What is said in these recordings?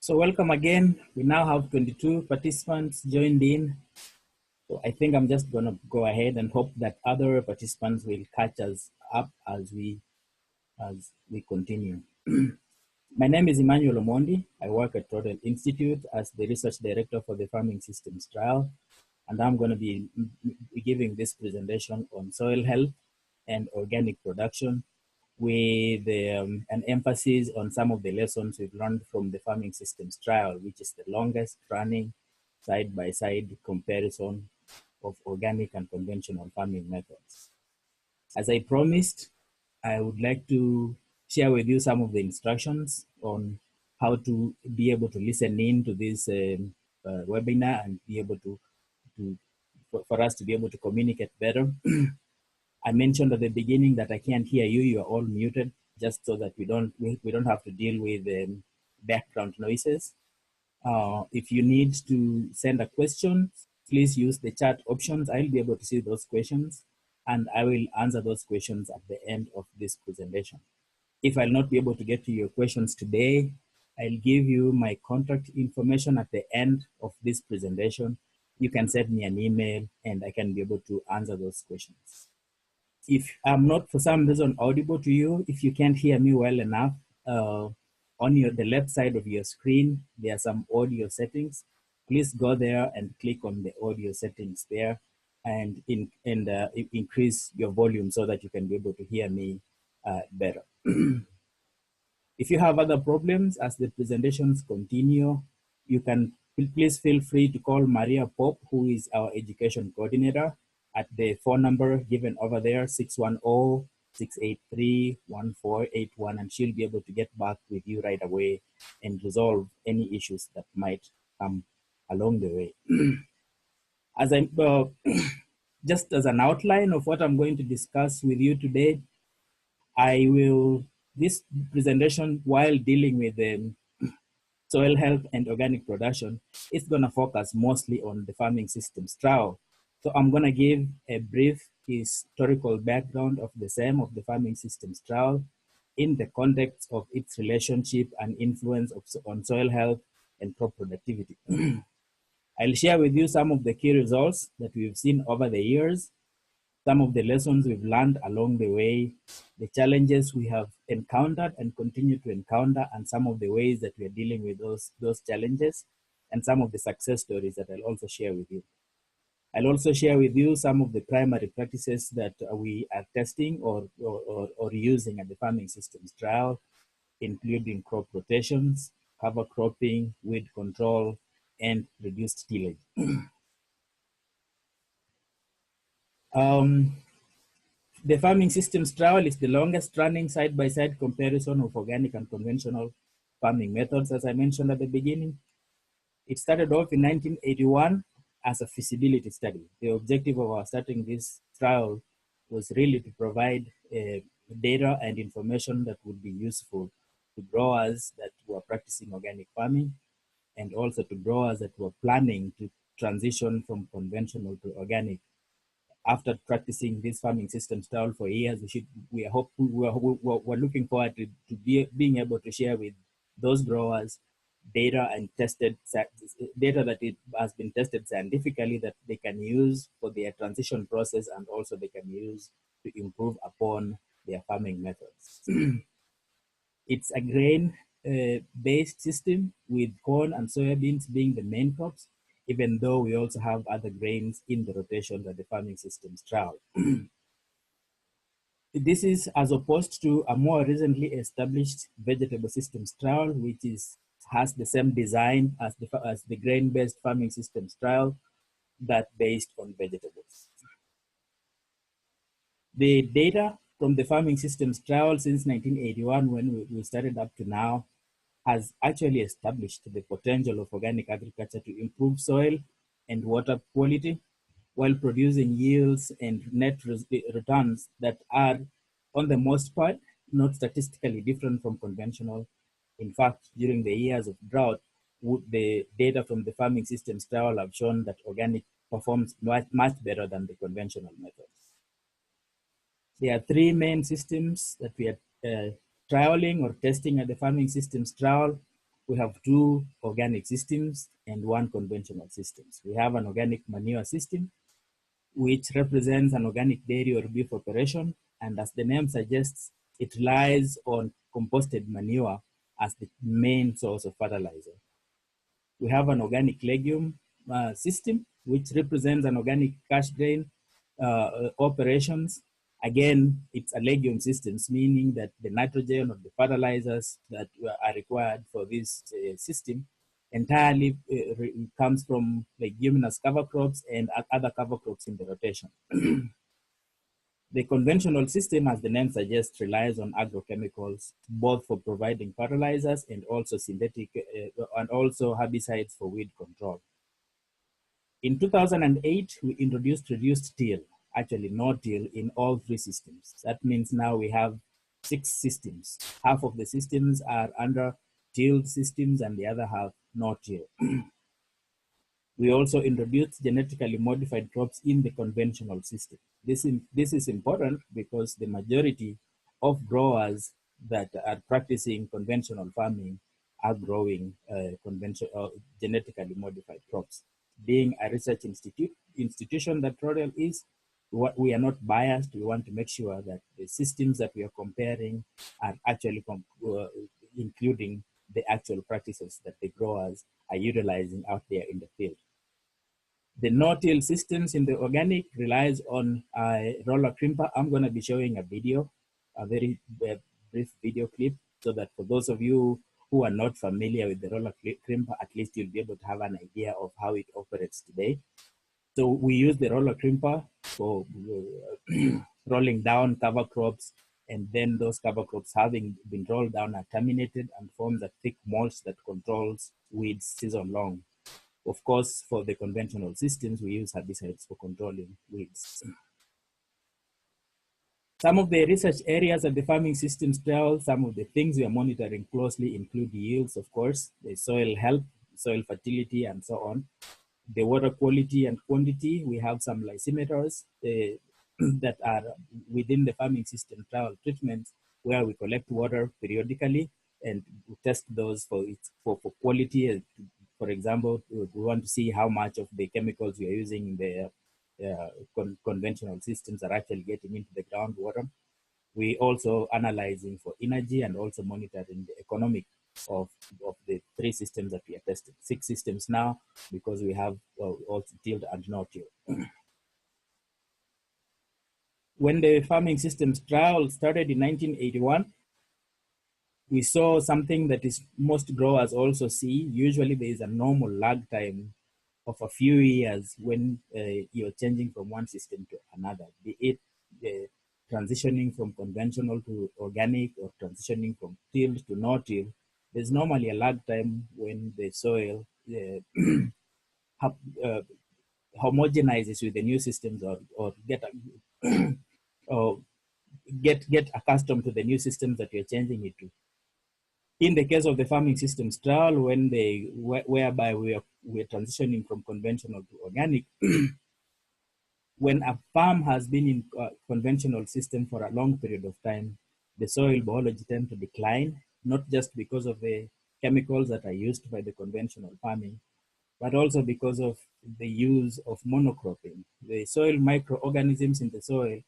So welcome again. We now have 22 participants joined in. So I think I'm just gonna go ahead and hope that other participants will catch us up as we continue. My name is Emmanuel Omondi. I work at Rodale Institute as the research director for the farming systems trial. And I'm gonna be giving this presentation on soil health and organic production with an emphasis on some of the lessons we've learned from the farming systems trial, which is the longest running side-by-side comparison of organic and conventional farming methods. As I promised, I would like to share with you some of the instructions on how to be able to listen in to this webinar and be able to for us to be able to communicate better. I mentioned at the beginning that I can't hear you. You are all muted, just so that we don't have to deal with background noises. If you need to send a question, please use the chat options. I'll be able to see those questions, and I will answer those questions at the end of this presentation. If I'll not be able to get to your questions today, I'll give you my contact information at the end of this presentation. You can send me an email, and I can be able to answer those questions. If I'm not for some reason audible to you, if you can't hear me well enough, on the left side of your screen, there are some audio settings. Please go there and click on the audio settings there and increase your volume so that you can be able to hear me better. If you have other problems as the presentations continue, you can please feel free to call Maria Pope, who is our education coordinator, at the phone number given over there, 610-683-1481, and she'll be able to get back with you right away and resolve any issues that might come along the way. As I just as an outline of what I'm going to discuss with you today, this presentation, while dealing with soil health and organic production, it's going to focus mostly on the farming systems trial. So I'm going to give a brief historical background of the same of the farming systems trial in the context of its relationship and influence on soil health and crop productivity. I'll share with you some of the key results that we've seen over the years, some of the lessons we've learned along the way, the challenges we have encountered and continue to encounter, and some of the ways that we're dealing with those challenges, and some of the success stories that I'll also share with you. I'll also share with you some of the primary practices that we are testing or using at the farming systems trial, including crop rotations, cover cropping, weed control, and reduced tillage. The farming systems trial is the longest running side-by-side comparison of organic and conventional farming methods, as I mentioned at the beginning. It started off in 1981 as a feasibility study. The objective of our starting this trial was really to provide data and information that would be useful to growers that were practicing organic farming, and also to growers that were planning to transition from conventional to organic. After practicing this farming systems trial for years, we're looking forward to being able to share with those growers data that it has been tested scientifically that they can use for their transition process, and also they can use to improve upon their farming methods. It's a grain-based system with corn and soybeans being the main crops, even though we also have other grains in the rotation at the farming systems trial. This is as opposed to a more recently established vegetable systems trial, which has the same design as the grain-based farming systems trial, that based on vegetables. The data from the farming systems trial since 1981, when we started up to now, has actually established the potential of organic agriculture to improve soil and water quality while producing yields and net returns that are, on the most part, not statistically different from conventional. In fact, during the years of drought, the data from the farming systems trial have shown that organic performs much better than the conventional methods. There are three main systems that we are trialing or testing at the farming systems trial. we have two organic systems and one conventional systems. We have an organic manure system, which represents an organic dairy or beef operation. And as the name suggests, it relies on composted manure as the main source of fertilizer. We have an organic legume system, which represents an organic cash grain operations. Again, it's a legume system, meaning that the nitrogen or the fertilizers that are required for this system entirely comes from leguminous cover crops and other cover crops in the rotation. The conventional system, as the name suggests, relies on agrochemicals, both for providing fertilizers and also synthetic and also herbicides for weed control. In 2008, we introduced reduced till, actually no till, in all three systems. That means now we have 6 systems. Half of the systems are under tilled systems and the other half no till. We also introduced genetically modified crops in the conventional system. This is important because the majority of growers that are practicing conventional farming are growing genetically modified crops. Being a research institution that Rodale is, we are not biased. We want to make sure that the systems that we are comparing are actually including the actual practices that the growers are utilizing out there in the field. The no-till systems in the organic relies on a roller crimper. I'm going to be showing a video, a very brief video clip, so that for those of you who are not familiar with the roller crimper, at least you'll be able to have an idea of how it operates today. So we use the roller crimper for rolling down cover crops, and then those cover crops having been rolled down are terminated and forms a thick mulch that controls weeds season long. Of course, for the conventional systems, we use herbicides for controlling weeds. Some of the research areas that the farming systems tell, some of the things we are monitoring closely include yields, of course, the soil health, soil fertility, and so on. The water quality and quantity, we have some lysimeters that are within the farming system trial treatments where we collect water periodically and test those for quality. For example, we want to see how much of the chemicals we are using in the conventional systems are actually getting into the groundwater. We also analyzing for energy and also monitoring the economic of the 3 systems that we are testing. 6 systems now because we have also tilled and no till. When the farming systems trial started in 1981, we saw something that is most growers also see. Usually there is a normal lag time of a few years when you're changing from one system to another, be it transitioning from conventional to organic or transitioning from tilled to no till. There's normally a lag time when the soil homogenizes with the new systems or get accustomed to the new systems that you're changing it to. In the case of the farming systems trial, whereby we're transitioning from conventional to organic, when a farm has been in a conventional system for a long period of time, the soil biology tends to decline, not just because of the chemicals that are used by the conventional farming, but also because of the use of monocropping. The soil microorganisms in the soil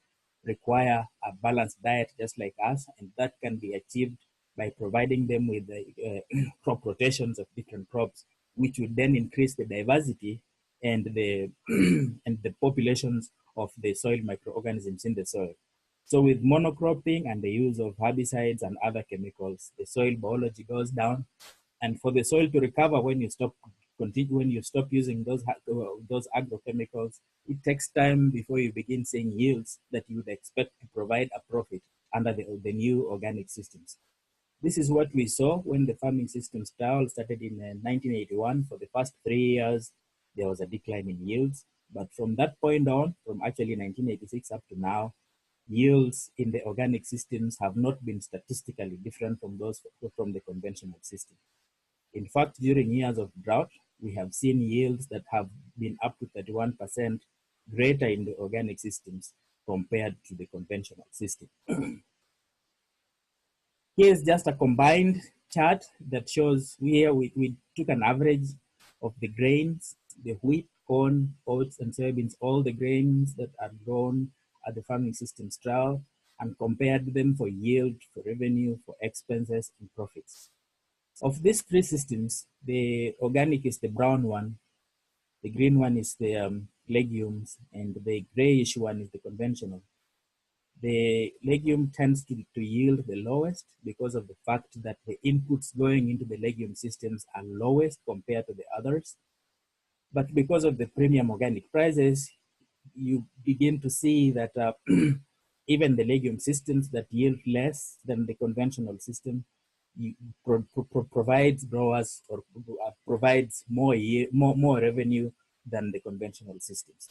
require a balanced diet just like us, and that can be achieved by providing them with the crop rotations of different crops, which would then increase the diversity and the and the populations of the soil microorganisms in the soil. So with monocropping and the use of herbicides and other chemicals, the soil biology goes down, and for the soil to recover when you stop using those agrochemicals, it takes time before you begin seeing yields that you would expect to provide a profit under the new organic systems. This is what we saw when the farming systems trial started in 1981. For the first 3 years, there was a decline in yields. But from that point on, from actually 1986 up to now, yields in the organic systems have not been statistically different from those from the conventional system. In fact, during years of drought, we have seen yields that have been up to 31% greater in the organic systems compared to the conventional system. Here's just a combined chart that shows here we took an average of the grains, the wheat, corn, oats, and soybeans, all the grains that are grown at the farming systems trial, and compared them for yield, for revenue, for expenses, and profits. Of these three systems, the organic is the brown one, the green one is the legumes, and the grayish one is the conventional. The legume tends to yield the lowest because of the fact that the inputs going into the legume systems are lowest compared to the others. But because of the premium organic prices, you begin to see that even the legume systems that yield less than the conventional system provides growers or provides more revenue than the conventional systems.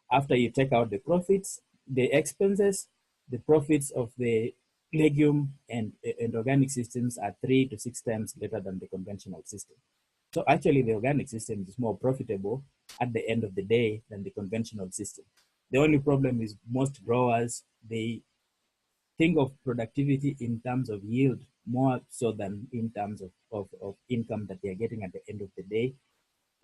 After you take out the profits, the expenses, the profits of the legume and organic systems are 3 to 6 times greater than the conventional system. So actually the organic system is more profitable at the end of the day than the conventional system. The only problem is most growers, they think of productivity in terms of yield more so than in terms of income that they're getting at the end of the day.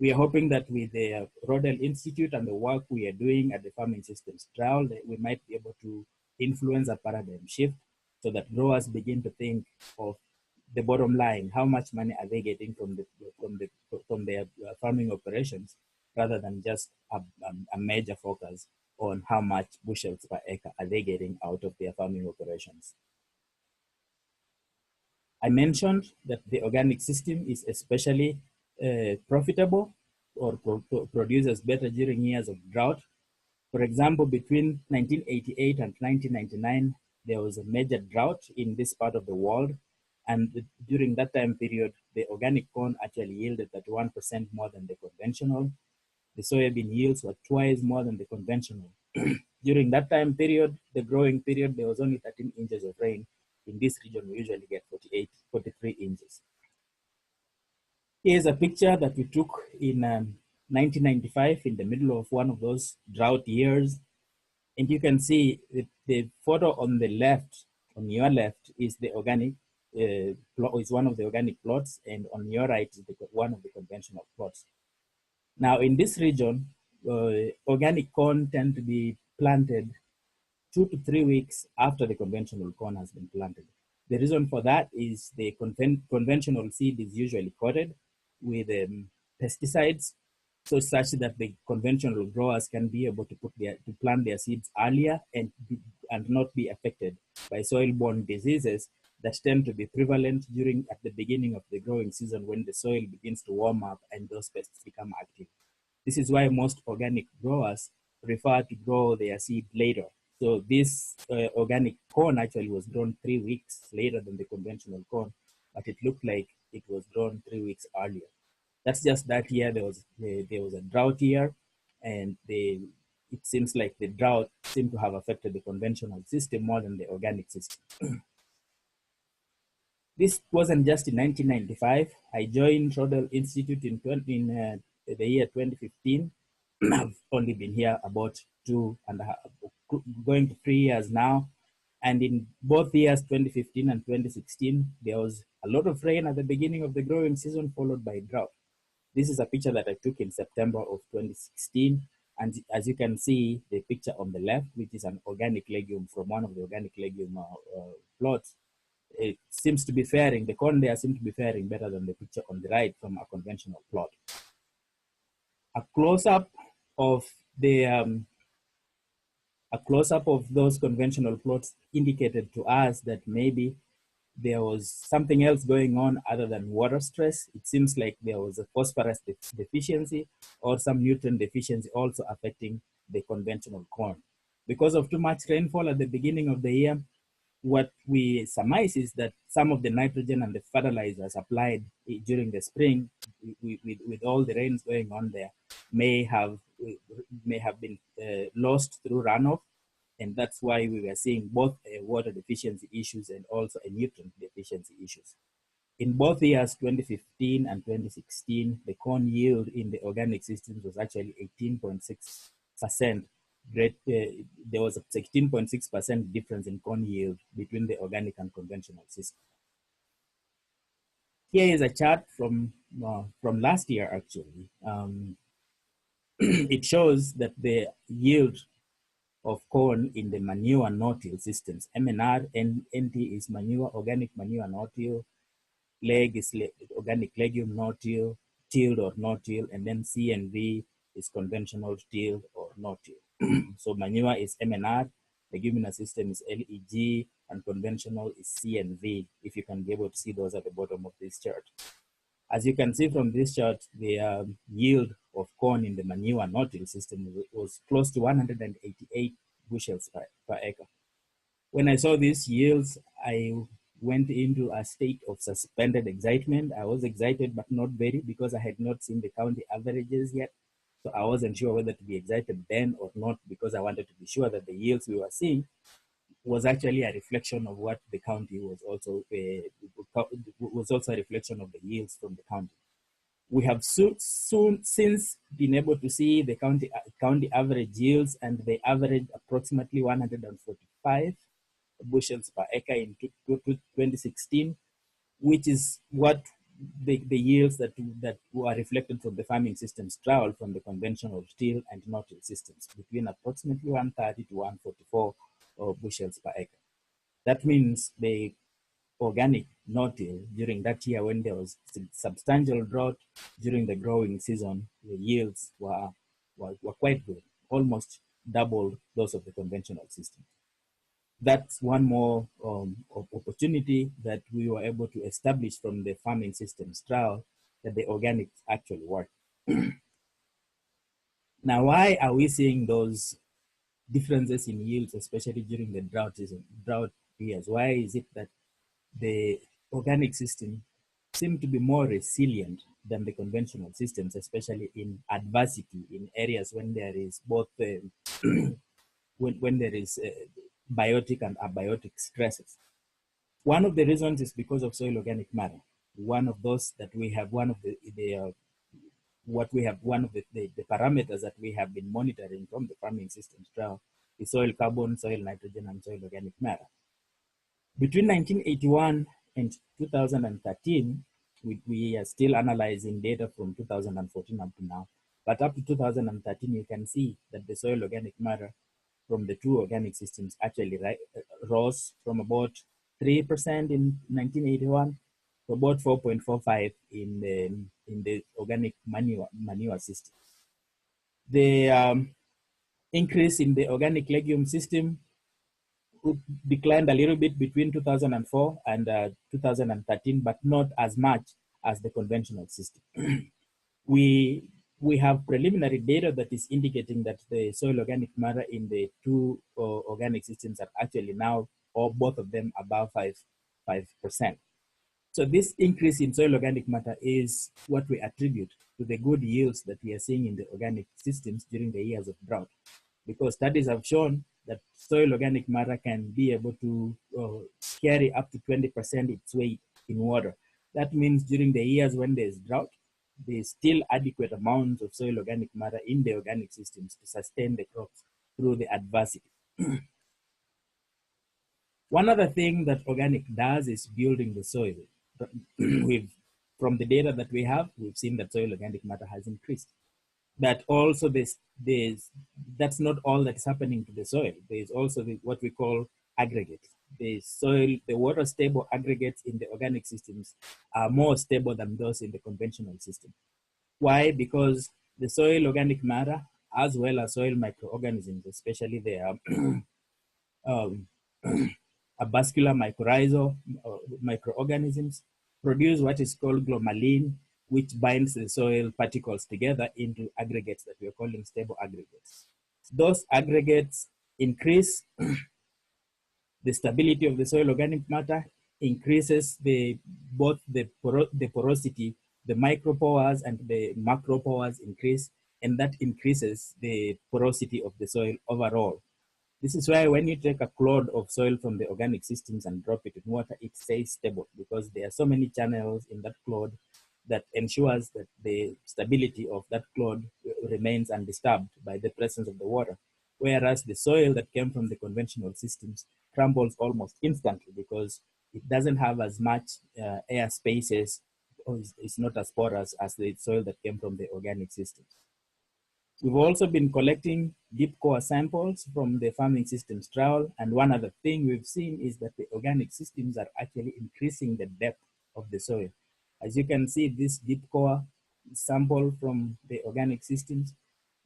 We are hoping that with the Rodale Institute and the work we are doing at the Farming Systems Trial, that we might be able to influence a paradigm shift so that growers begin to think of the bottom line, how much money are they getting from their farming operations, rather than just a major focus on how much bushels per acre are they getting out of their farming operations. I mentioned that the organic system is especially profitable or produces better during years of drought. For example, between 1988 and 1999, there was a major drought in this part of the world. And during that time period, the organic corn actually yielded 31% more than the conventional. The soybean yields were twice more than the conventional. During that time period, the growing period, there was only 13 inches of rain. In this region, we usually get 43 inches. Here's a picture that we took in 1995 in the middle of one of those drought years. And you can see the photo on the left, on your left, is the organic, is one of the organic plots, and on your right is one of the conventional plots. Now, in this region, organic corn tend to be planted 2 to 3 weeks after the conventional corn has been planted. The reason for that is the conventional seed is usually coated with pesticides, so such that the conventional growers can be able to plant their seeds earlier and not be affected by soil-borne diseases that tend to be prevalent at the beginning of the growing season when the soil begins to warm up and those pests become active. This is why most organic growers prefer to grow their seed later. So this organic corn actually was grown 3 weeks later than the conventional corn, but it looked like it was grown 3 weeks earlier. That's just that year there was a drought year, and it seems like the drought seemed to have affected the conventional system more than the organic system. This wasn't just in 1995. I joined Rodale Institute in the year 2015. I've only been here about 2.5, going to 3 years now. And in both years, 2015 and 2016, there was a lot of rain at the beginning of the growing season, followed by drought. This is a picture that I took in September of 2016. And as you can see, the picture on the left, which is an organic legume from one of the organic legume plots, it seems to be faring, the corn there seems to be faring better than the picture on the right from a conventional plot. A close-up of those conventional plots indicated to us that maybe there was something else going on other than water stress. It seems like there was a phosphorus deficiency or some nutrient deficiency also affecting the conventional corn. Because of too much rainfall at the beginning of the year, what we surmise is that some of the nitrogen and the fertilizers applied during the spring, with all the rains going on there, may have been lost through runoff, and that's why we were seeing both water deficiency issues and also a nutrient deficiency issues. In both years, 2015 and 2016, the corn yield in the organic systems was actually 18.6%. There was a 16.6% difference in corn yield between the organic and conventional system. Here is a chart from last year, actually. It shows that the yield of corn in the manure no-till systems. MNR and NT is manure, organic manure no-till. Leg is organic legume no-till, tilled or no-till, and then C and V is conventional tilled or no-till. So manure is MNR, leguminous system is LEG, and conventional is C and V, if you can be able to see those at the bottom of this chart. As you can see from this chart, the yield of corn in the manure no-till system was close to 188 bushels per acre. When I saw these yields, I went into a state of suspended excitement. I was excited, but not very, because I had not seen the county averages yet. So I wasn't sure whether to be excited then or not, because I wanted to be sure that the yields we were seeing was actually a reflection of what the county was also a reflection of the yields from the county. We have since been able to see the county average yields, and they averaged approximately 145 bushels per acre in 2016, which is what the yields that were reflected from the farming systems trial from the conventional till and no-till systems, between approximately 130 to 144 bushels per acre. That means the organic no-till during that year, when there was substantial drought during the growing season, the yields were quite good, almost double those of the conventional system. That's one more opportunity that we were able to establish from the farming systems trial, that the organics actually work. Now, why are we seeing those differences in yields, especially during the drought years? Why is it that the organic system seem to be more resilient than the conventional systems, especially in adversity, in areas when there is both when there is biotic and abiotic stresses? One of the reasons is because of soil organic matter. One of those that we have, one of the parameters that we have been monitoring from the farming systems trial is soil carbon, soil nitrogen, and soil organic matter. Between 1981 and 2013, we are still analyzing data from 2014 up to now. But up to 2013, you can see that the soil organic matter from the two organic systems actually rose from about 3% in 1981 to about 4.45 in the organic manure system. The increase in the organic legume system declined a little bit between 2004 and 2013, but not as much as the conventional system. We have preliminary data that is indicating that the soil organic matter in the two organic systems are actually now, or both of them, above 5%. So this increase in soil organic matter is what we attribute to the good yields that we are seeing in the organic systems during the years of drought, because studies have shown that soil organic matter can be able to carry up to 20% its weight in water. That means during the years when there's drought, there's still adequate amounts of soil organic matter in the organic systems to sustain the crops through the adversity. One other thing that organic does is building the soil. From the data that we have, we've seen that soil organic matter has increased. But also that's not all that's happening to the soil. There's also what we call aggregates. The water stable aggregates in the organic systems are more stable than those in the conventional system. Why? Because the soil organic matter, as well as soil microorganisms, especially the avascular mycorrhizal microorganisms, produce what is called glomalin, which binds the soil particles together into aggregates that we are calling stable aggregates. Those aggregates increase the stability of the soil organic matter, increases both the porosity, the micropores and the macropores increase, and that increases the porosity of the soil overall. This is why when you take a clod of soil from the organic systems and drop it in water, it stays stable, because there are so many channels in that clod that ensures that the stability of that clod remains undisturbed by the presence of the water. Whereas the soil that came from the conventional systems crumbles almost instantly, because it doesn't have as much air spaces is not as porous as the soil that came from the organic systems. We've also been collecting deep core samples from the farming systems trial, and one other thing we've seen is that the organic systems are actually increasing the depth of the soil. As you can see, this deep core sample from the organic systems,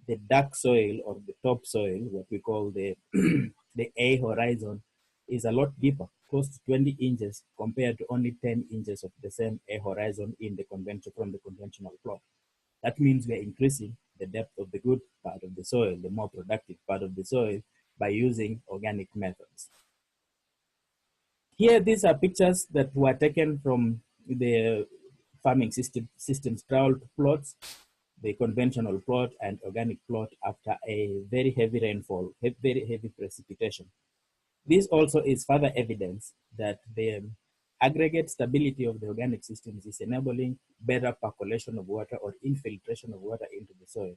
the dark soil or the top soil, what we call the, the A horizon, is a lot deeper, close to 20 inches compared to only 10 inches of the same A horizon in the from the conventional plot. That means we're increasing the depth of the good part of the soil, the more productive part of the soil, by using organic methods. Here, these are pictures that were taken from the farming systems trial plots, the conventional plot and organic plot after a very heavy rainfall, very heavy precipitation. This also is further evidence that the aggregate stability of the organic systems is enabling better percolation of water or infiltration of water into the soil.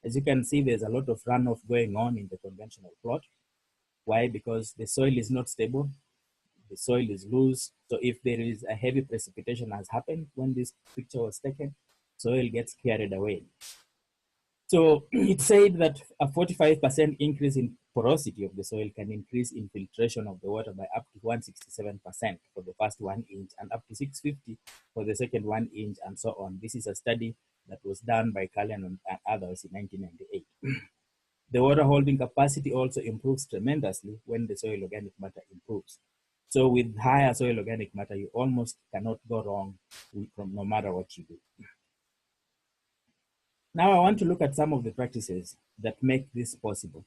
As you can see, there's a lot of runoff going on in the conventional plot. Why? Because the soil is not stable, the soil is loose. So if there is a heavy precipitation has happened when this picture was taken, soil gets carried away. So it said that a 45% increase in porosity of the soil can increase infiltration of the water by up to 167% for the first 1 inch and up to 650 for the second 1 inch and so on. This is a study that was done by Cullen and others in 1998. The water holding capacity also improves tremendously when the soil organic matter improves. So with higher soil organic matter, you almost cannot go wrong from no matter what you do. Now I want to look at some of the practices that make this possible.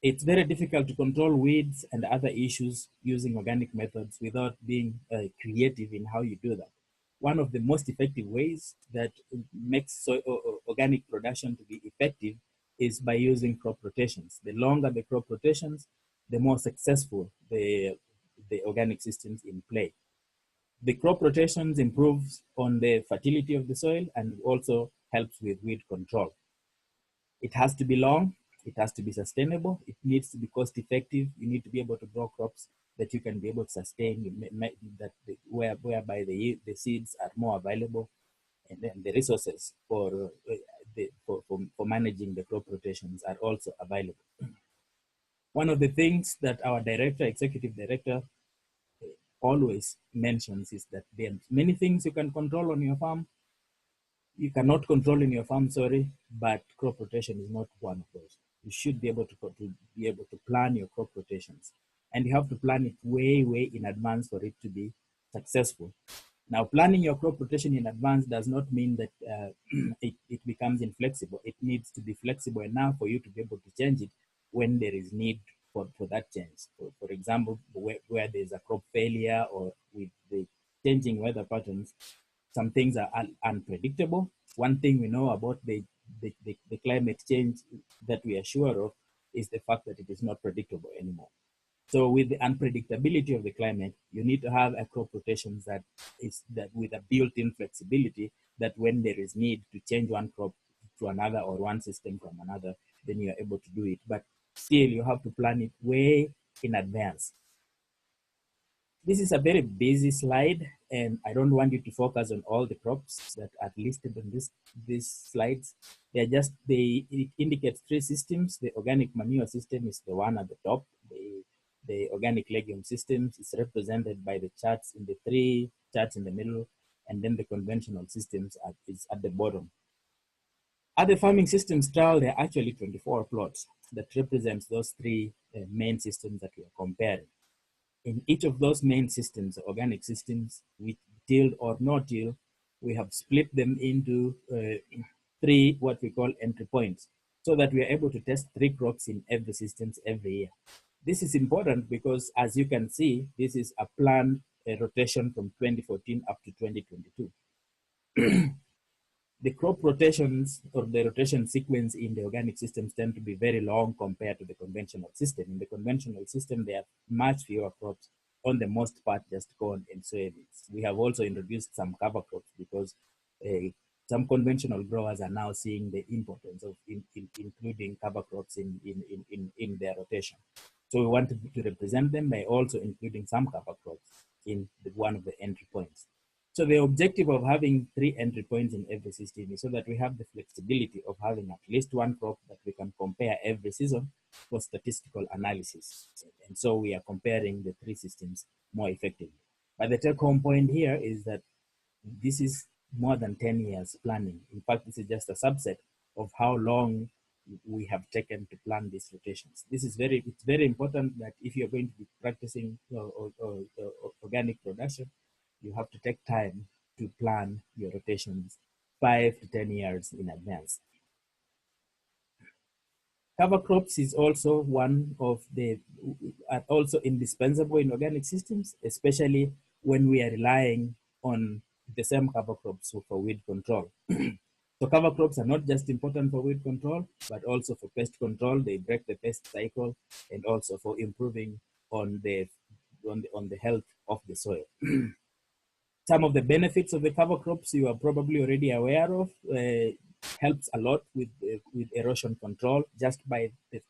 It's very difficult to control weeds and other issues using organic methods without being creative in how you do that. One of the most effective ways that makes organic production to be effective is by using crop rotations. The longer the crop rotations, the more successful the organic systems in play. The crop rotations improves on the fertility of the soil and also helps with weed control. It has to be long, it has to be sustainable, it needs to be cost effective. You need to be able to grow crops that you can be able to sustain, whereby the seeds are more available, and then the resources for managing the crop rotations are also available. One of the things that our executive director, always mentions is that there are many things you can control on your farm. You cannot control in your farm, but crop rotation is not one of those. You should be able to plan your crop rotations, and you have to plan it way in advance for it to be successful. Now, planning your crop rotation in advance does not mean that it becomes inflexible. It needs to be flexible enough for you to be able to change it when there is need for that change. For example, where there's a crop failure or with the changing weather patterns, some things are unpredictable. One thing we know about the climate change that we are sure of is the fact that it is not predictable anymore. So with the unpredictability of the climate, you need to have a crop rotations that with a built-in flexibility that when there is need to change one crop to another or one system from another, then you are able to do it. But still, you have to plan it way in advance. This is a very busy slide, and I don't want you to focus on all the crops that are listed on these slides. It indicates 3 systems. The organic manure system is the one at the top. The organic legume systems is represented by the charts in the 3 charts in the middle, and then the conventional systems is at the bottom. At the farming systems trial, there are actually 24 plots that represents those 3 main systems that we are comparing. In each of those main systems, organic systems, with tilled or no till, we have split them into 3 what we call entry points, so that we are able to test 3 crops in every systems every year. This is important because, as you can see, this is a planned rotation from 2014 up to 2022. The crop rotations or the rotation sequence in the organic systems tend to be very long compared to the conventional system. In the conventional system, there are much fewer crops, on the most part just corn and soybeans. We have also introduced some cover crops because some conventional growers are now seeing the importance of including cover crops in their rotation. So we want to represent them by also including some cover crops in one of the entry points. So the objective of having 3 entry points in every system is so that we have the flexibility of having at least one crop that we can compare every season for statistical analysis. And so we are comparing the 3 systems more effectively. But the take-home point here is that this is more than 10 years planning. In fact, this is just a subset of how long we have taken to plan these rotations. It's very important that if you're going to be practicing organic production, you have to take time to plan your rotations 5 to 10 years in advance. Cover crops is also one of the, are also indispensable in organic systems, especially when we are relying on the same cover crops for weed control. So cover crops are not just important for weed control, but also for pest control. They break the pest cycle and also for improving on the health of the soil. Some of the benefits of the cover crops you are probably already aware of. Helps a lot with erosion control just by the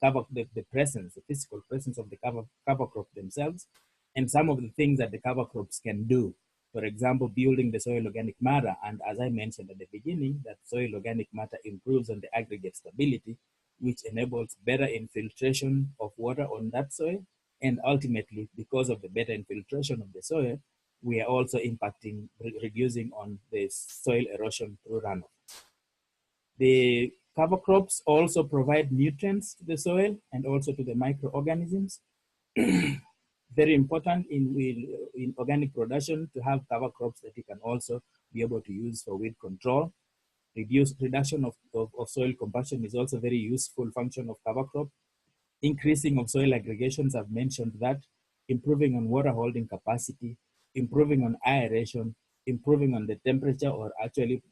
presence, the physical presence of the cover crop themselves, and some of the things that the cover crops can do. For example, building the soil organic matter, and as I mentioned at the beginning, that soil organic matter improves on the aggregate stability, which enables better infiltration of water on that soil, and ultimately, because of the better infiltration of the soil, we are also impacting, reducing on the soil erosion through runoff. The cover crops also provide nutrients to the soil and also to the microorganisms. Very important in organic production to have cover crops that you can also be able to use for weed control. Reduction of soil compaction is also a very useful function of cover crop. Increasing of soil aggregations, I've mentioned that. Improving on water holding capacity, improving on aeration, improving on the temperature, or actually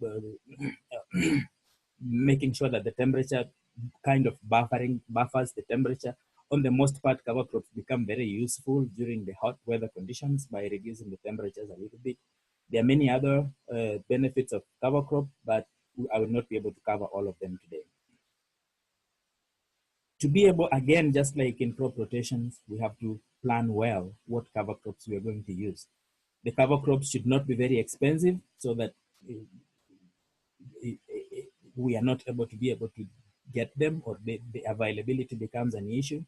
making sure that the temperature kind of buffers the temperature. On the most part, cover crops become very useful during the hot weather conditions by reducing the temperatures a little bit. There are many other benefits of cover crop, but I will not be able to cover all of them today. To be able, again, just like in crop rotations, we have to plan well what cover crops we are going to use. The cover crops should not be very expensive so that we are not able to get them, or the availability becomes an issue.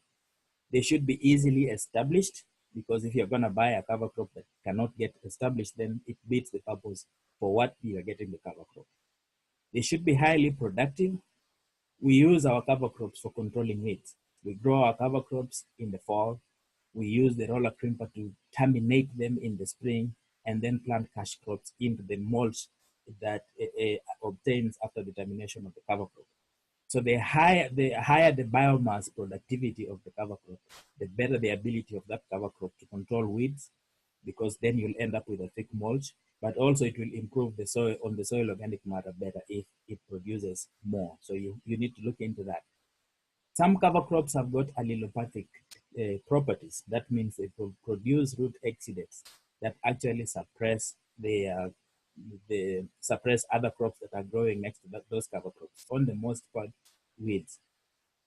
They should be easily established, because if you're going to buy a cover crop that cannot get established, then it beats the purpose for what you are getting the cover crop. They should be highly productive. We use our cover crops for controlling weeds. We grow our cover crops in the fall. We use the roller crimper to terminate them in the spring, and then plant cash crops into the mulch that obtains after the termination of the cover crop. So the higher the biomass productivity of the cover crop, the better the ability of that cover crop to control weeds, because then you'll end up with a thick mulch. But also it will improve the soil organic matter better if it produces more. So you need to look into that. Some cover crops have got allelopathic properties. That means they produce root exudates that actually suppress suppress other crops that are growing next to those cover crops. On the most part, weeds.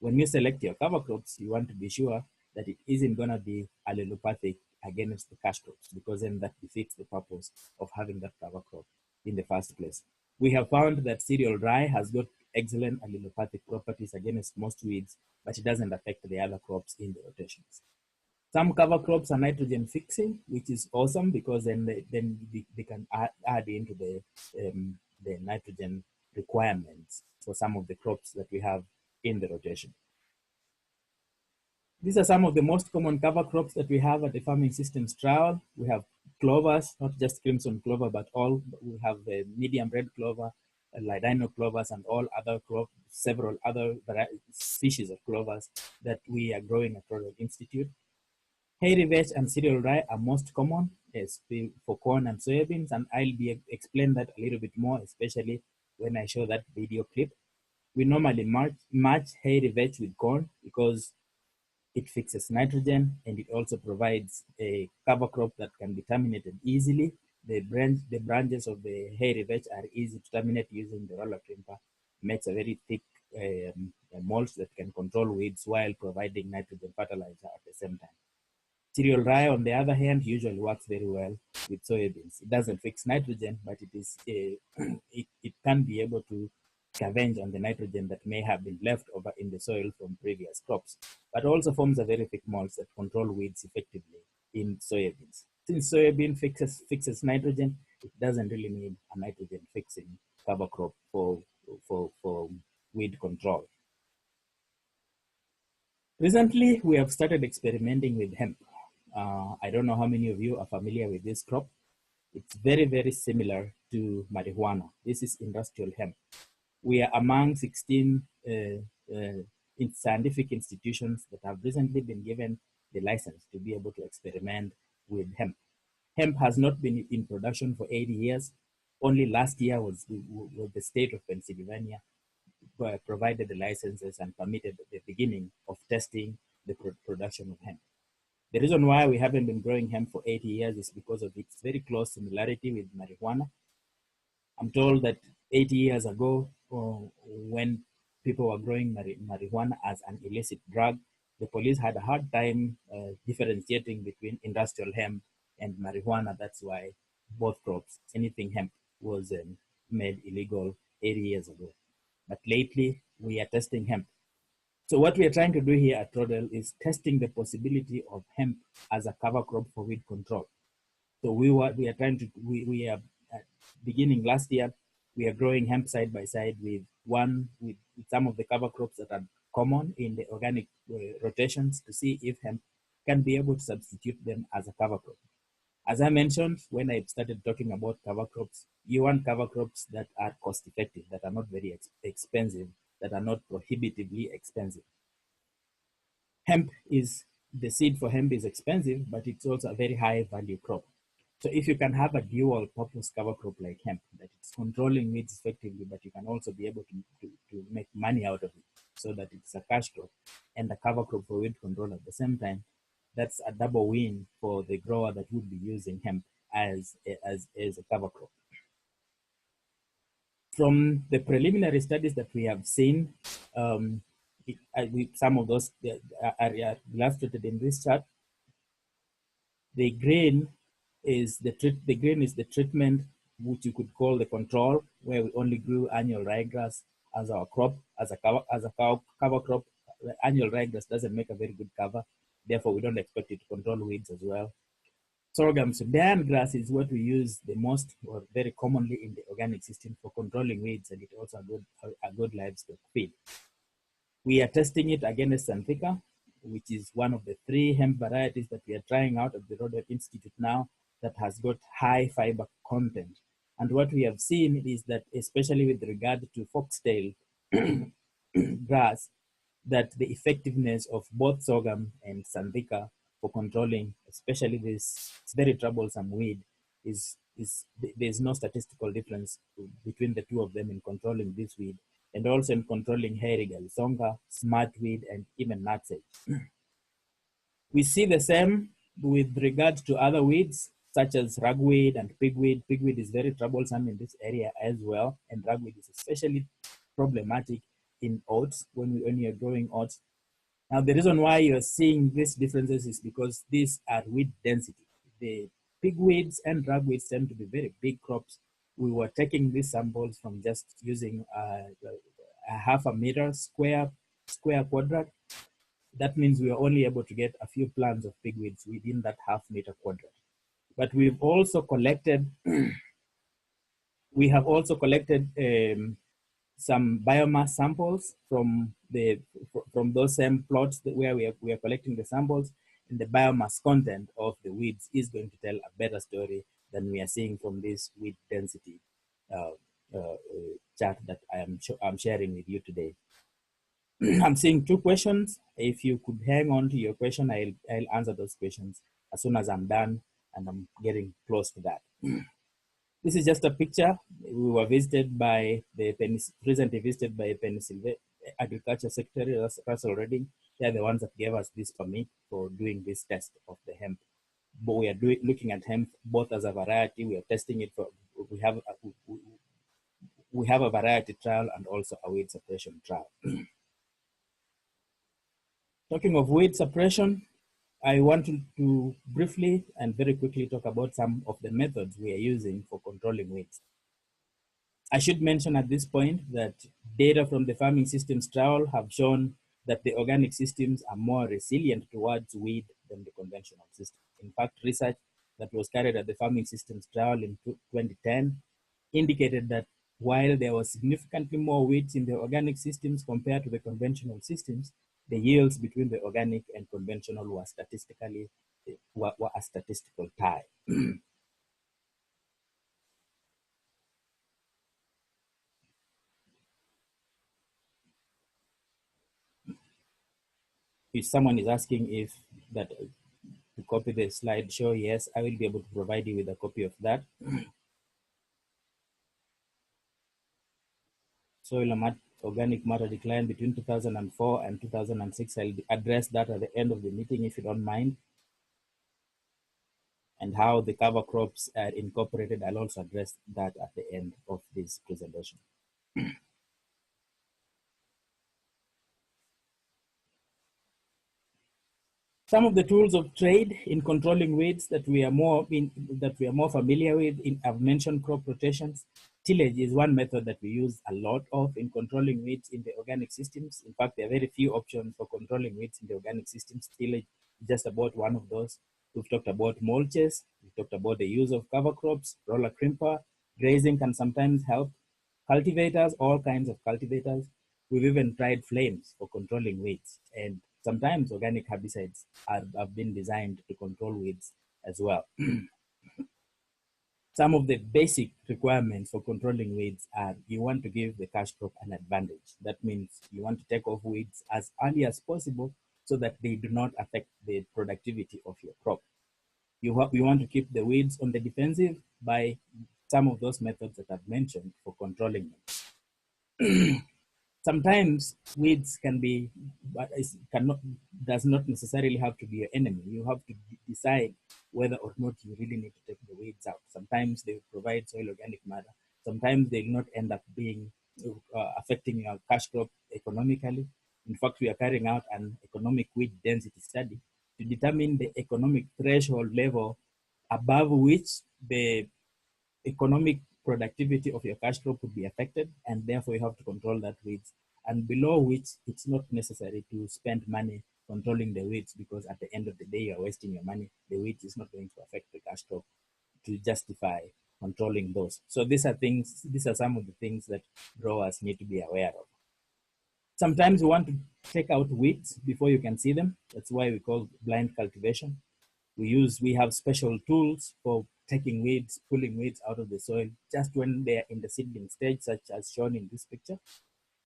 When you select your cover crops, you want to be sure that it isn't going to be allelopathic against the cash crops, because then that defeats the purpose of having that cover crop in the first place. We have found that cereal rye has got excellent allelopathic properties against most weeds, but it doesn't affect the other crops in the rotations. Some cover crops are nitrogen fixing, which is awesome, because then they can add into the nitrogen requirements for some of the crops that we have in the rotation. These are some of the most common cover crops that we have at the Farming Systems Trial. We have clovers, not just crimson clover, but all. We have medium red clover, ladino clovers, and all other several other species of clovers that we are growing at Rodale Institute. Hairy vetch and cereal rye are most common for corn and soybeans, and I'll explain that a little bit more, especially when I show that video clip. We normally match hairy vetch with corn because it fixes nitrogen, and it also provides a cover crop that can be terminated easily. The branches of the hairy vetch are easy to terminate using the roller crimper. Makes a very thick mulch that can control weeds while providing nitrogen fertilizer at the same time. Cereal rye, on the other hand, usually works very well with soybeans. It doesn't fix nitrogen, but it is it can be able to scavenge on the nitrogen that may have been left over in the soil from previous crops, but also forms a very thick mulch that control weeds effectively in soybeans. Since soybean fixes nitrogen, it doesn't really need a nitrogen fixing cover crop for weed control. Recently, we have started experimenting with hemp. I don't know how many of you are familiar with this crop. It's very, very similar to marijuana. This is industrial hemp. We are among 16 scientific institutions that have recently been given the license to be able to experiment with hemp. Hemp has not been in production for 80 years. Only last year was the state of Pennsylvania provided the licenses and permitted the beginning of testing the production of hemp. The reason why we haven't been growing hemp for 80 years is because of its very close similarity with marijuana. I'm told that 80 years ago, when people were growing marijuana as an illicit drug, the police had a hard time differentiating between industrial hemp and marijuana. That's why both crops, anything hemp, was made illegal 80 years ago. But lately, we are testing hemp. So what we are trying to do here at Rodale is testing the possibility of hemp as a cover crop for weed control. So we are beginning last year, we are growing hemp side by side with some of the cover crops that are common in the organic rotations to see if hemp can be able to substitute them as a cover crop. As I mentioned, when I started talking about cover crops, you want cover crops that are cost effective, that are not very expensive, that are not prohibitively expensive. The seed for hemp is expensive, but it's also a very high value crop. So if you can have a dual purpose cover crop like hemp, that it's controlling weeds effectively, but you can also be able to make money out of it so that it's a cash crop and a cover crop for weed control at the same time, that's a double win for the grower that would be using hemp as a cover crop. From the preliminary studies that we have seen, some of those are illustrated in this chart. The green is the treatment, which you could call the control, where we only grew annual ryegrass as our crop, as a cover crop. The annual ryegrass doesn't make a very good cover, therefore we don't expect it to control weeds as well. Sorghum Sudan grass is what we use the most or very commonly in the organic system for controlling weeds, and it's also a good livestock feed. We are testing it against Xanthica, which is one of the 3 hemp varieties that we are trying out at the Rodale Institute now that has got high fiber content. And what we have seen is that, especially with regard to foxtail grass, that the effectiveness of both sorghum and Xanthica for controlling, especially this very troublesome weed, there's no statistical difference between the 2 of them in controlling this weed, and also in controlling hairy galisonga, smartweed, and even nutsedge. We see the same with regard to other weeds, such as ragweed and pigweed. Pigweed is very troublesome in this area as well, and ragweed is especially problematic in oats when you're growing oats. Now, the reason why you're seeing these differences is because these are weed density. The pigweeds and ragweeds tend to be very big crops. We were taking these samples from just using a half a meter square quadrant. That means we are only able to get a few plants of pigweeds within that half meter quadrant. But we've also collected, some biomass samples from those same plots where we are collecting the samples, and the biomass content of the weeds is going to tell a better story than we are seeing from this weed density chart that I'm sharing with you today. I'm seeing 2 questions. If you could hang on to your question, I'll answer those questions as soon as I'm done, and I'm getting close to that. This is just a picture. We were recently visited by Pennsylvania Agriculture Secretary Russell Redding. They're the ones that gave us this permit for doing this test of the hemp. But we are looking at hemp both as a variety. We are testing it for. We have a variety trial and also a weed suppression trial. Talking of weed suppression, I want to briefly and very quickly talk about some of the methods we are using for controlling weeds. I should mention at this point that data from the farming systems trial have shown that the organic systems are more resilient towards weed than the conventional system. In fact, research that was carried at the farming systems trial in 2010 indicated that while there was significantly more weeds in the organic systems compared to the conventional systems, the yields between the organic and conventional were a statistical tie. If someone is asking if that to copy the slideshow, yes, I will be able to provide you with a copy of that. Soil and organic matter decline between 2004 and 2006. I'll address that at the end of the meeting if you don't mind. And how the cover crops are incorporated, I'll also address that at the end of this presentation. Some of the tools of trade in controlling weeds that we are more familiar with, I've mentioned crop rotations. Tillage is one method that we use a lot of in controlling weeds in the organic systems. In fact, there are very few options for controlling weeds in the organic systems. Tillage is just about one of those. We've talked about mulches. We've talked about the use of cover crops, roller crimper. Grazing can sometimes help. Cultivators, all kinds of cultivators. We've even tried flames for controlling weeds. And sometimes organic herbicides have been designed to control weeds as well. Some of the basic requirements for controlling weeds are you want to give the cash crop an advantage. That means you want to take off weeds as early as possible so that they do not affect the productivity of your crop. You want to keep the weeds on the defensive by some of those methods that I've mentioned for controlling them. Sometimes weeds can be, but does not necessarily have to be your enemy. You have to decide whether or not you really need to take the weeds out. Sometimes they provide soil organic matter. Sometimes they will not end up being affecting your cash crop economically. In fact, we are carrying out an economic weed density study to determine the economic threshold level above which the economic productivity of your cash crop would be affected, and therefore you have to control that weeds, and below which it's not necessary to spend money controlling the weeds, because at the end of the day you're wasting your money. The weeds is not going to affect the cash crop to justify controlling those. So these are some of the things that growers need to be aware of. Sometimes you want to take out weeds before you can see them. That's why we call blind cultivation. We have special tools for taking weeds, pulling weeds out of the soil just when they're in the seedling stage, such as shown in this picture.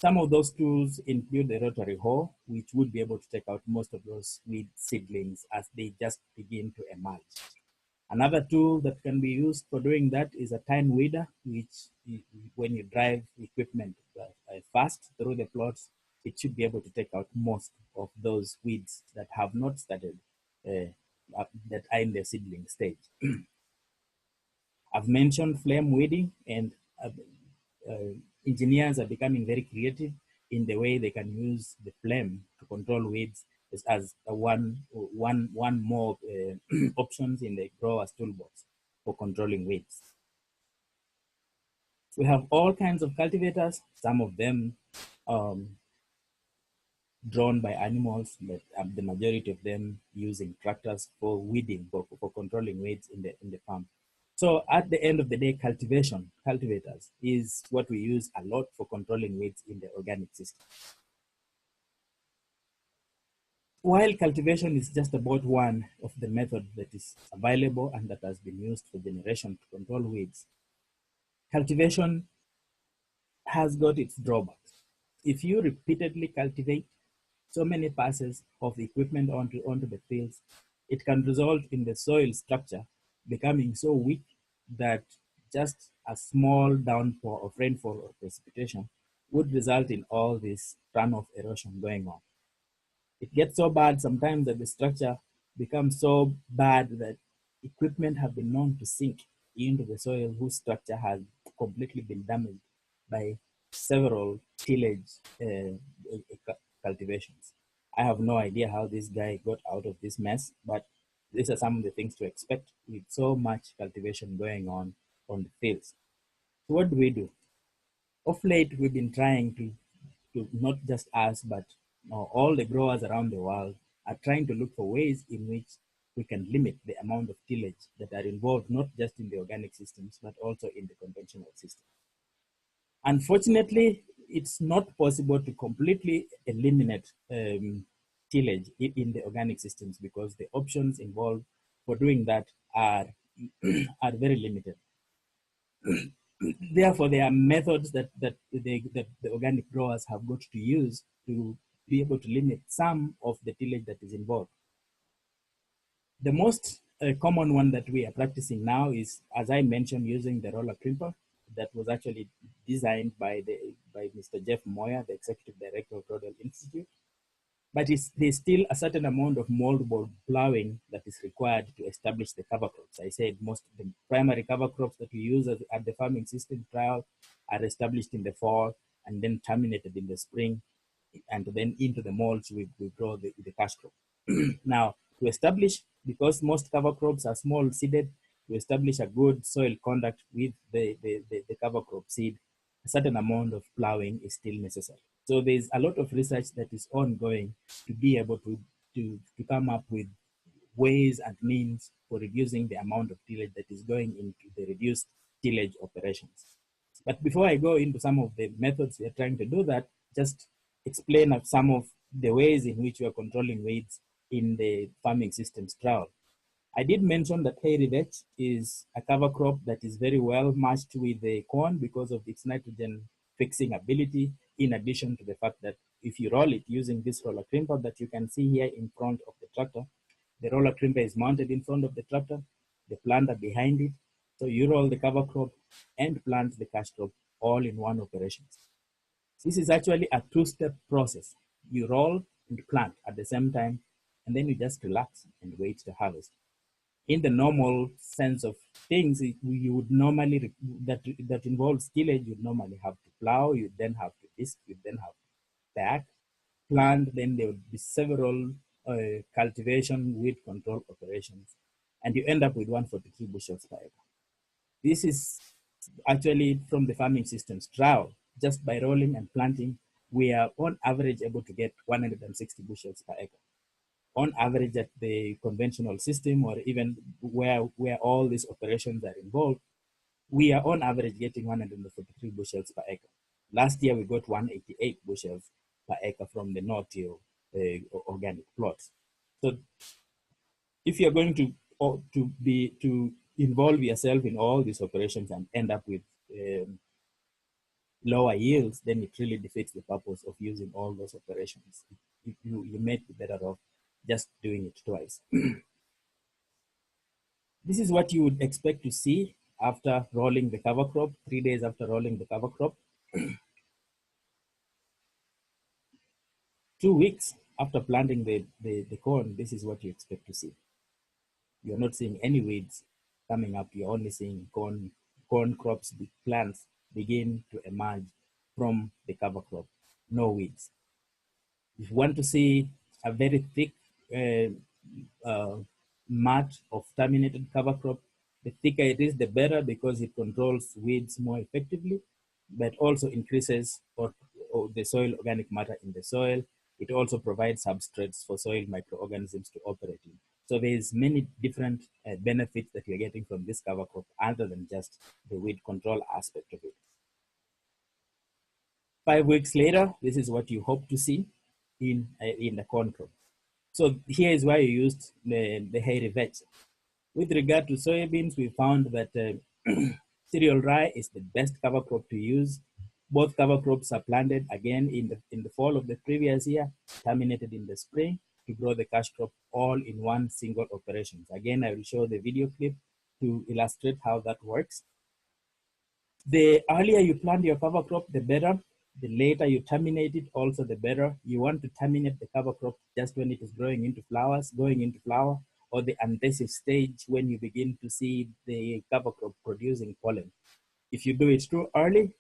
Some of those tools include the rotary hoe, which would be able to take out most of those weed seedlings as they just begin to emerge. Another tool that can be used for doing that is a tine weeder, which when you drive equipment fast through the plots, it should be able to take out most of those weeds that have not started, that are in the seedling stage. I've mentioned flame weeding, and engineers are becoming very creative in the way they can use the flame to control weeds as one more options in the grower's toolbox for controlling weeds. We have all kinds of cultivators, some of them drawn by animals, but the majority of them using tractors for weeding, for controlling weeds in the farm. So at the end of the day, cultivators is what we use a lot for controlling weeds in the organic system. While cultivation is just about one of the methods that is available and that has been used for generations to control weeds, cultivation has got its drawbacks. If you repeatedly cultivate so many passes of the equipment onto the fields, it can result in the soil structure becoming so weak that just a small downpour of rainfall or precipitation would result in all this runoff erosion going on. It gets so bad sometimes that the structure becomes so bad that equipment have been known to sink into the soil whose structure has completely been damaged by several tillage cultivations. I have no idea how this guy got out of this mess, but these are some of the things to expect with so much cultivation going on the fields. So what do? Of late, we've been trying to not just us, but all the growers around the world are trying to look for ways in which we can limit the amount of tillage that are involved, not just in the organic systems, but also in the conventional system. Unfortunately, it's not possible to completely eliminate tillage in the organic systems because the options involved for doing that are, are very limited. Therefore, there are methods that the organic growers have got to use to be able to limit some of the tillage that is involved. The most common one that we are practicing now is, as I mentioned, using the roller crimper that was actually designed by Mr. Jeff Moyer, the executive director of Rodale Institute. But there's still a certain amount of moldboard plowing that is required to establish the cover crops. I said most of the primary cover crops that we use at the farming system trial are established in the fall and then terminated in the spring, and then into the molds we grow the cash crop. Now, to establish, because most cover crops are small seeded, to establish a good soil contact with the cover crop seed, a certain amount of plowing is still necessary. So there's a lot of research that is ongoing to be able to come up with ways and means for reducing the amount of tillage that is going into the reduced tillage operations. But before I go into some of the methods we are trying to do that, just explain some of the ways in which we are controlling weeds in the farming systems trial. I did mention that hairy vetch is a cover crop that is very well matched with the corn because of its nitrogen fixing ability, in addition to the fact that if you roll it using this roller crimper that you can see here in front of the tractor, the roller crimper is mounted in front of the tractor, the planter behind it. So you roll the cover crop and plant the cash crop all in one operation. This is actually a two-step process. You roll and plant at the same time, and then you just relax and wait to harvest. In the normal sense of things, you would normally, that involves tillage, you'd normally have to plow, you then have to disc, you then have to pack, plant, then there would be several cultivation, weed control operations, and you end up with 143 bushels per acre. This is actually from the farming systems trial. Just by rolling and planting, we are on average able to get 160 bushels per acre. On average at the conventional system, or even where all these operations are involved, we are on average getting 143 bushels per acre. Last year we got 188 bushels per acre from the no-till organic plots. So if you're going to involve yourself in all these operations and end up with lower yields, then it really defeats the purpose of using all those operations. You may be better off just doing it twice. This is what you would expect to see after rolling the cover crop, 3 days after rolling the cover crop. 2 weeks after planting the corn, this is what you expect to see. You're not seeing any weeds coming up. You're only seeing corn crops, the plants begin to emerge from the cover crop. No weeds. If you want to see a very thick mat of terminated cover crop, the thicker it is, the better, because it controls weeds more effectively, but also increases or the soil organic matter in the soil. It also provides substrates for soil microorganisms to operate in. So there's many different benefits that you're getting from this cover crop other than just the weed control aspect of it. 5 weeks later, this is what you hope to see in the corn crop. So here is why you used the hairy vetch. With regard to soybeans, we found that cereal rye is the best cover crop to use. Both cover crops are planted again in the fall of the previous year, terminated in the spring to grow the cash crop all in one single operation. Again, I will show the video clip to illustrate how that works. The earlier you plant your cover crop, the better. The later you terminate it, also the better. You want to terminate the cover crop just when it is growing into flowers, going into flower, or the undecisive stage when you begin to see the cover crop producing pollen. If you do it too early,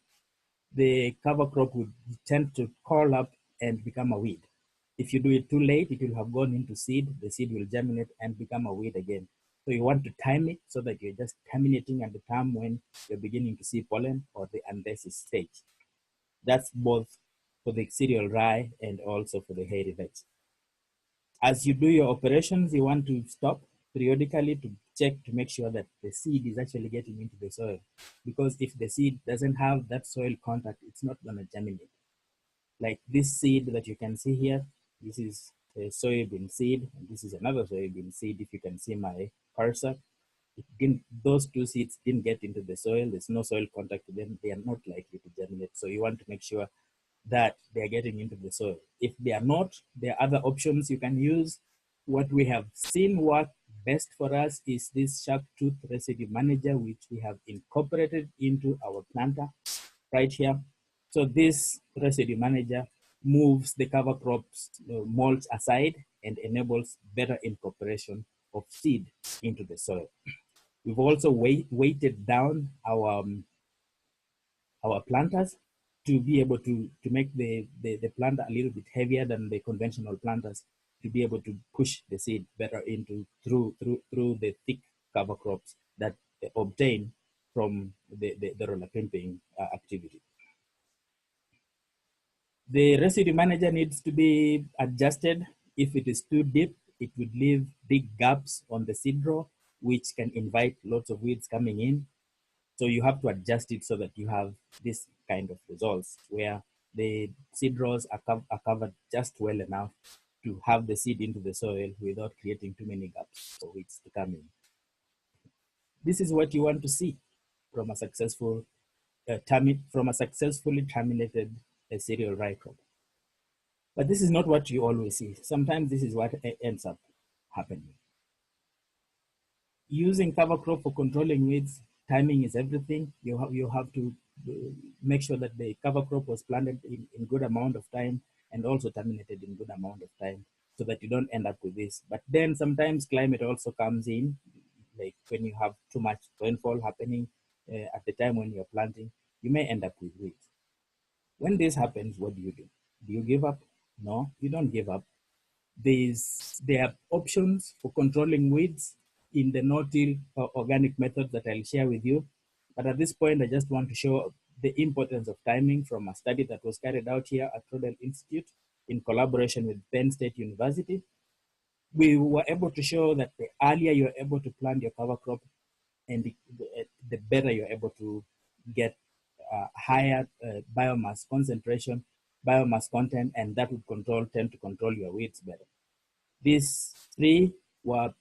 the cover crop would tend to curl up and become a weed. If you do it too late, it will have gone into seed. The seed will germinate and become a weed again. So you want to time it so that you're just terminating at the time when you're beginning to see pollen or the anthesis stage. That's both for the cereal rye and also for the hairy vetch. As you do your operations, you want to stop periodically to check to make sure that the seed is actually getting into the soil. Because if the seed doesn't have that soil contact, it's not going to germinate. Like this seed that you can see here, this is a soybean seed, and this is another soybean seed. If you can see my cursor, those two seeds didn't get into the soil. There's no soil contact to them. They are not likely to germinate. So you want to make sure that they are getting into the soil. If they are not, there are other options you can use. What we have seen work best for us is this shark tooth residue manager, which we have incorporated into our planter right here. So this residue manager moves the cover crops mulch aside and enables better incorporation of seed into the soil. We've also weighted down our planters to be able to make the planter a little bit heavier than the conventional planters to be able to push the seed better into through the thick cover crops that they obtain from the roller crimping activity. The residue manager needs to be adjusted. If it is too deep, it would leave big gaps on the seed row, which can invite lots of weeds coming in. So you have to adjust it so that you have this kind of results where the seed rows are covered just well enough to have the seed into the soil without creating too many gaps for weeds to come in. This is what you want to see from a successful from a successfully terminated cereal rye crop. But this is not what you always see. Sometimes this is what ends up happening. Using cover crop for controlling weeds, timing is everything. You have to make sure that the cover crop was planted in good amount of time and also terminated in good amount of time so that you don't end up with this. But then sometimes climate also comes in, like when you have too much rainfall happening at the time when you're planting, you may end up with weeds. When this happens, what do you do? Do you give up? No, you don't give up. There are options for controlling weeds in the no-till organic methods that I'll share with you. But at this point, I just want to show the importance of timing from a study that was carried out here at Rodale Institute in collaboration with Penn State University. We were able to show that the earlier you're able to plant your cover crop and the better you're able to get higher biomass concentration, biomass content, and that would tend to control your weeds better. These three were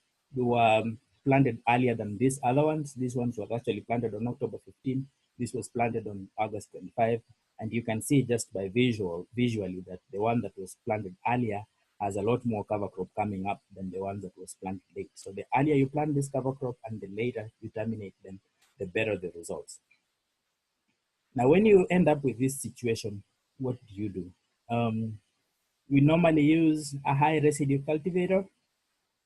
planted earlier than these other ones. These ones were actually planted on October 15. This was planted on August 25. And you can see just by visually that the one that was planted earlier has a lot more cover crop coming up than the one that was planted late. So the earlier you plant this cover crop and the later you terminate them, the better the results. Now, when you end up with this situation, what do? We normally use a high residue cultivator,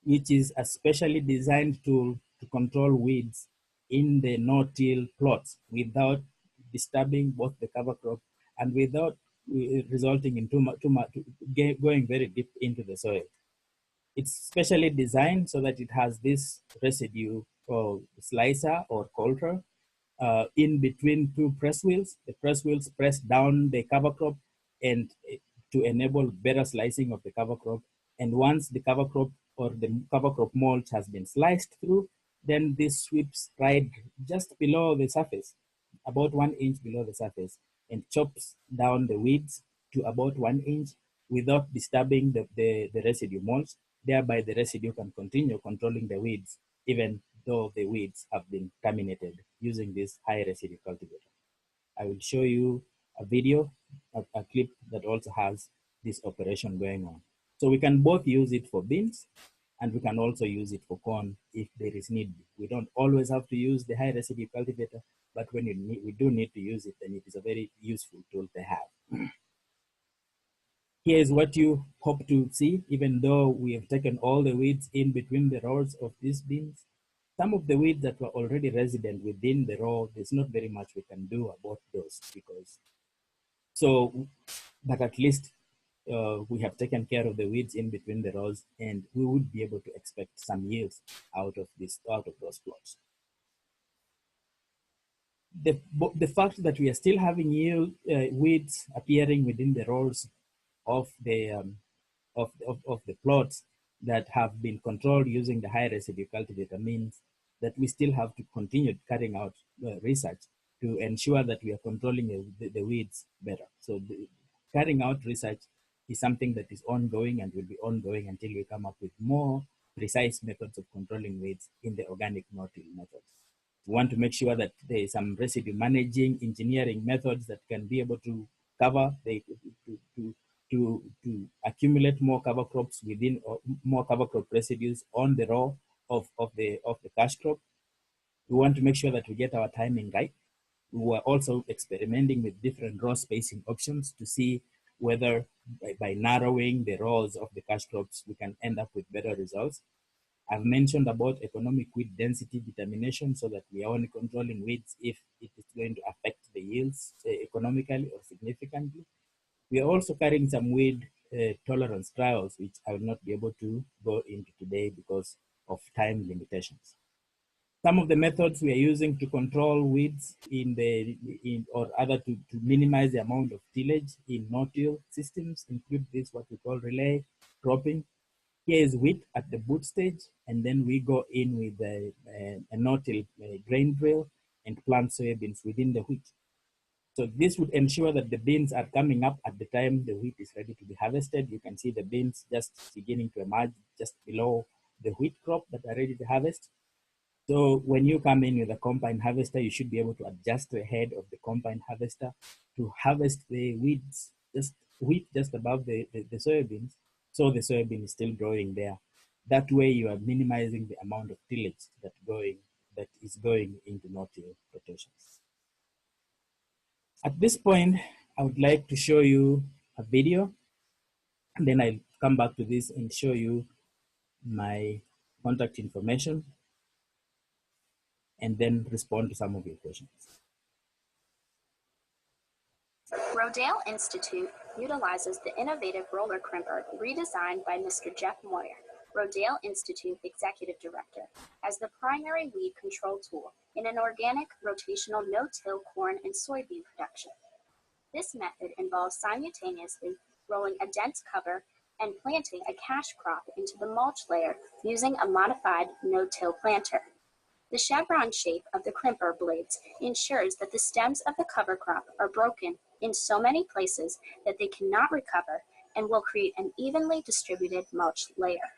which is especially designed to control weeds in the no-till plots without disturbing both the cover crop and without resulting in too much going very deep into the soil. It's specially designed so that it has this residue or slicer or coulter in between two press wheels. The press wheels press down the cover crop and to enable better slicing of the cover crop. And once the cover crop or the cover crop mulch has been sliced through, then this sweeps right just below the surface, about 1 inch below the surface, and chops down the weeds to about 1 inch without disturbing the residue mulch. Thereby, the residue can continue controlling the weeds, even though the weeds have been terminated using this high residue cultivator. I will show you a video, a clip that also has this operation going on. So we can both use it for beans and we can also use it for corn if there is need. We don't always have to use the high residue cultivator, but when we do need to use it, then it is a very useful tool to have. Here is what you hope to see, even though we have taken all the weeds in between the rows of these beans. Some of the weeds that were already resident within the row, there's not very much we can do about those but at least we have taken care of the weeds in between the rows, and we would be able to expect some yields out of those plots. The fact that we are still having weeds appearing within the rows of the plots that have been controlled using the high residue cultivator means that we still have to continue carrying out research to ensure that we are controlling the weeds better. So carrying out research is something that is ongoing and will be ongoing until we come up with more precise methods of controlling weeds in the organic no-till methods. We want to make sure that there is some residue managing engineering methods that can be able to cover to accumulate more cover crops within, or more cover crop residues on the row of the cash crop. We want to make sure that we get our timing right. We are also experimenting with different row spacing options to see whether by narrowing the rows of the cash crops we can end up with better results. I've mentioned about economic weed density determination, so that we are only controlling weeds if it is going to affect the yields economically or significantly. We are also carrying some weed tolerance trials, which I will not be able to go into today because of time limitations. Some of the methods we are using to control weeds or other to minimize the amount of tillage in no-till systems include this, what we call relay cropping. Here is wheat at the boot stage, and then we go in with a no-till grain drill and plant soybeans within the wheat. So this would ensure that the beans are coming up at the time the wheat is ready to be harvested. You can see the beans just beginning to emerge just below the wheat crop that are ready to harvest. So when you come in with a combine harvester, you should be able to adjust the head of the combine harvester to harvest the weeds, wheat just above the soybeans, so the soybean is still growing there. That way you are minimizing the amount of tillage that is going into no-till rotations. At this point, I would like to show you a video, and then I'll come back to this and show you my contact information, and then respond to some of your questions. Rodale Institute utilizes the innovative roller crimper redesigned by Mr. Jeff Moyer, Rodale Institute Executive Director, as the primary weed control tool in an organic rotational no-till corn and soybean production. This method involves simultaneously rolling a dense cover and planting a cash crop into the mulch layer using a modified no-till planter. The chevron shape of the crimper blades ensures that the stems of the cover crop are broken in so many places that they cannot recover and will create an evenly distributed mulch layer.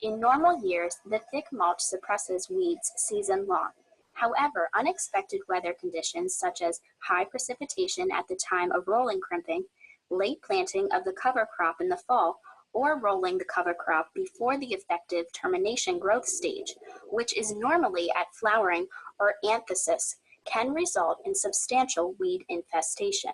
In normal years, the thick mulch suppresses weeds season long. However, unexpected weather conditions such as high precipitation at the time of rolling crimping, late planting of the cover crop in the fall, or rolling the cover crop before the effective termination growth stage, which is normally at flowering or anthesis, can result in substantial weed infestation.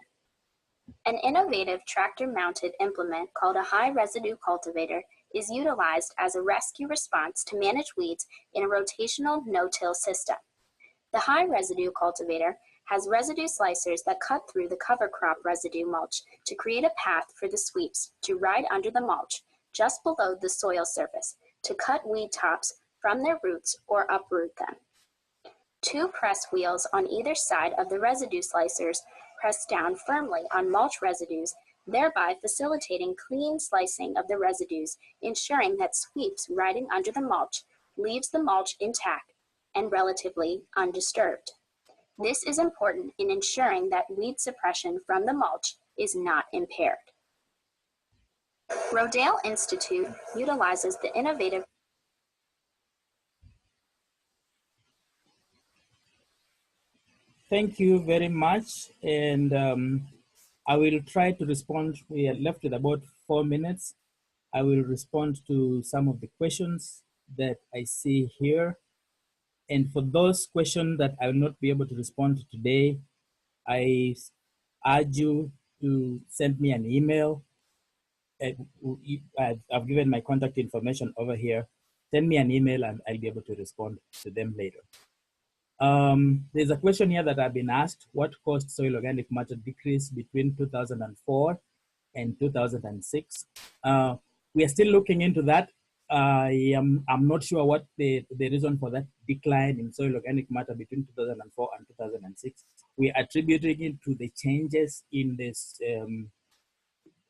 An innovative tractor-mounted implement called a high-residue cultivator is utilized as a rescue response to manage weeds in a rotational no-till system. The high-residue cultivator has residue slicers that cut through the cover crop residue mulch to create a path for the sweeps to ride under the mulch just below the soil surface to cut weed tops from their roots or uproot them. Two press wheels on either side of the residue slicers press down firmly on mulch residues, thereby facilitating clean slicing of the residues, ensuring that sweeps riding under the mulch leaves the mulch intact and relatively undisturbed. This is important in ensuring that weed suppression from the mulch is not impaired. Rodale Institute utilizes the innovative. Thank you very much, and I will try to respond. We are left with about 4 minutes. I will respond to some of the questions that I see here. And for those questions that I will not be able to respond to today, I urge you to send me an email. I've given my contact information over here. Send me an email and I'll be able to respond to them later. There's a question here that I've been asked: what caused soil organic matter decrease between 2004 and 2006. We are still looking into that. I'm not sure what the reason for that decline in soil organic matter between 2004 and 2006. We are attributing it to the changes in this,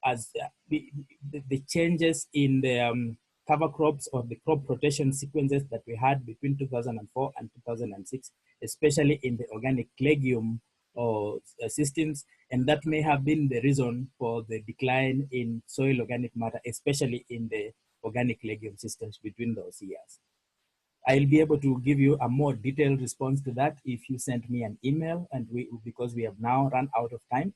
as the changes in the cover crops or the crop rotation sequences that we had between 2004 and 2006, especially in the organic legume or systems, and that may have been the reason for the decline in soil organic matter, especially in the organic legume systems between those years. I'll be able to give you a more detailed response to that if you send me an email, and because we have now run out of time.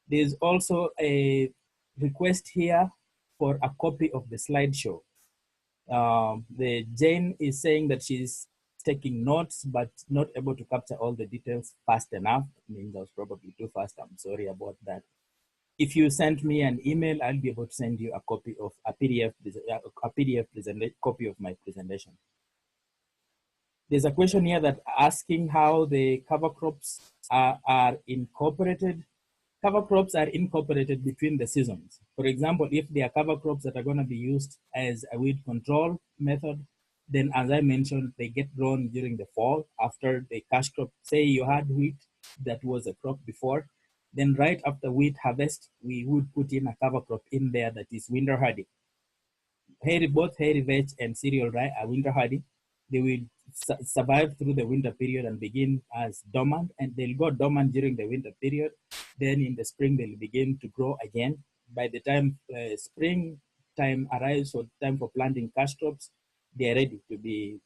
There's also a request here for a copy of the slideshow. The Jane is saying that she's taking notes, but not able to capture all the details fast enough. It means I was probably too fast. I'm sorry about that. If you send me an email, I'll be able to send you a copy of a PDF copy of my presentation. There's a question here that asking how the cover crops are incorporated. Cover crops are incorporated between the seasons. For example, if there are cover crops that are going to be used as a weed control method, then as I mentioned, they get grown during the fall after the cash crop. Say you had wheat that was a crop before, then right after wheat harvest, we would put in a cover crop in there that is winter hardy. Both hairy veg and cereal rye are winter hardy. They will survive through the winter period and begin as dormant, and they'll go dormant during the winter period. Then in the spring, they'll begin to grow again. By the time spring time arrives, or time for planting cash crops, they are ready to be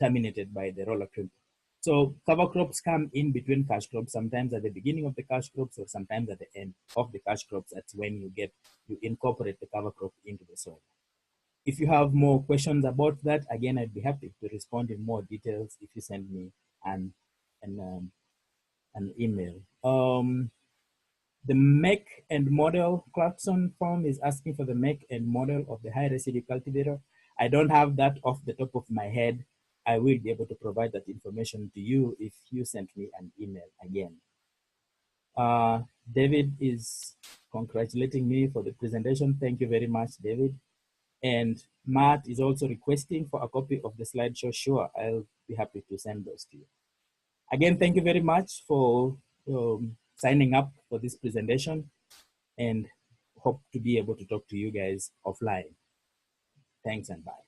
terminated by the roller crimper. So cover crops come in between cash crops, sometimes at the beginning of the cash crops or sometimes at the end of the cash crops. That's when you incorporate the cover crop into the soil. If you have more questions about that, again, I'd be happy to respond in more details if you send me an email. The make and model, Clarkson form is asking for the make and model of the high residue cultivator. I don't have that off the top of my head. I will be able to provide that information to you if you send me an email again. David is congratulating me for the presentation. Thank you very much, David. And Matt is also requesting for a copy of the slideshow. Sure, I'll be happy to send those to you. Again, thank you very much for signing up for this presentation, and hope to be able to talk to you guys offline. Thanks and bye.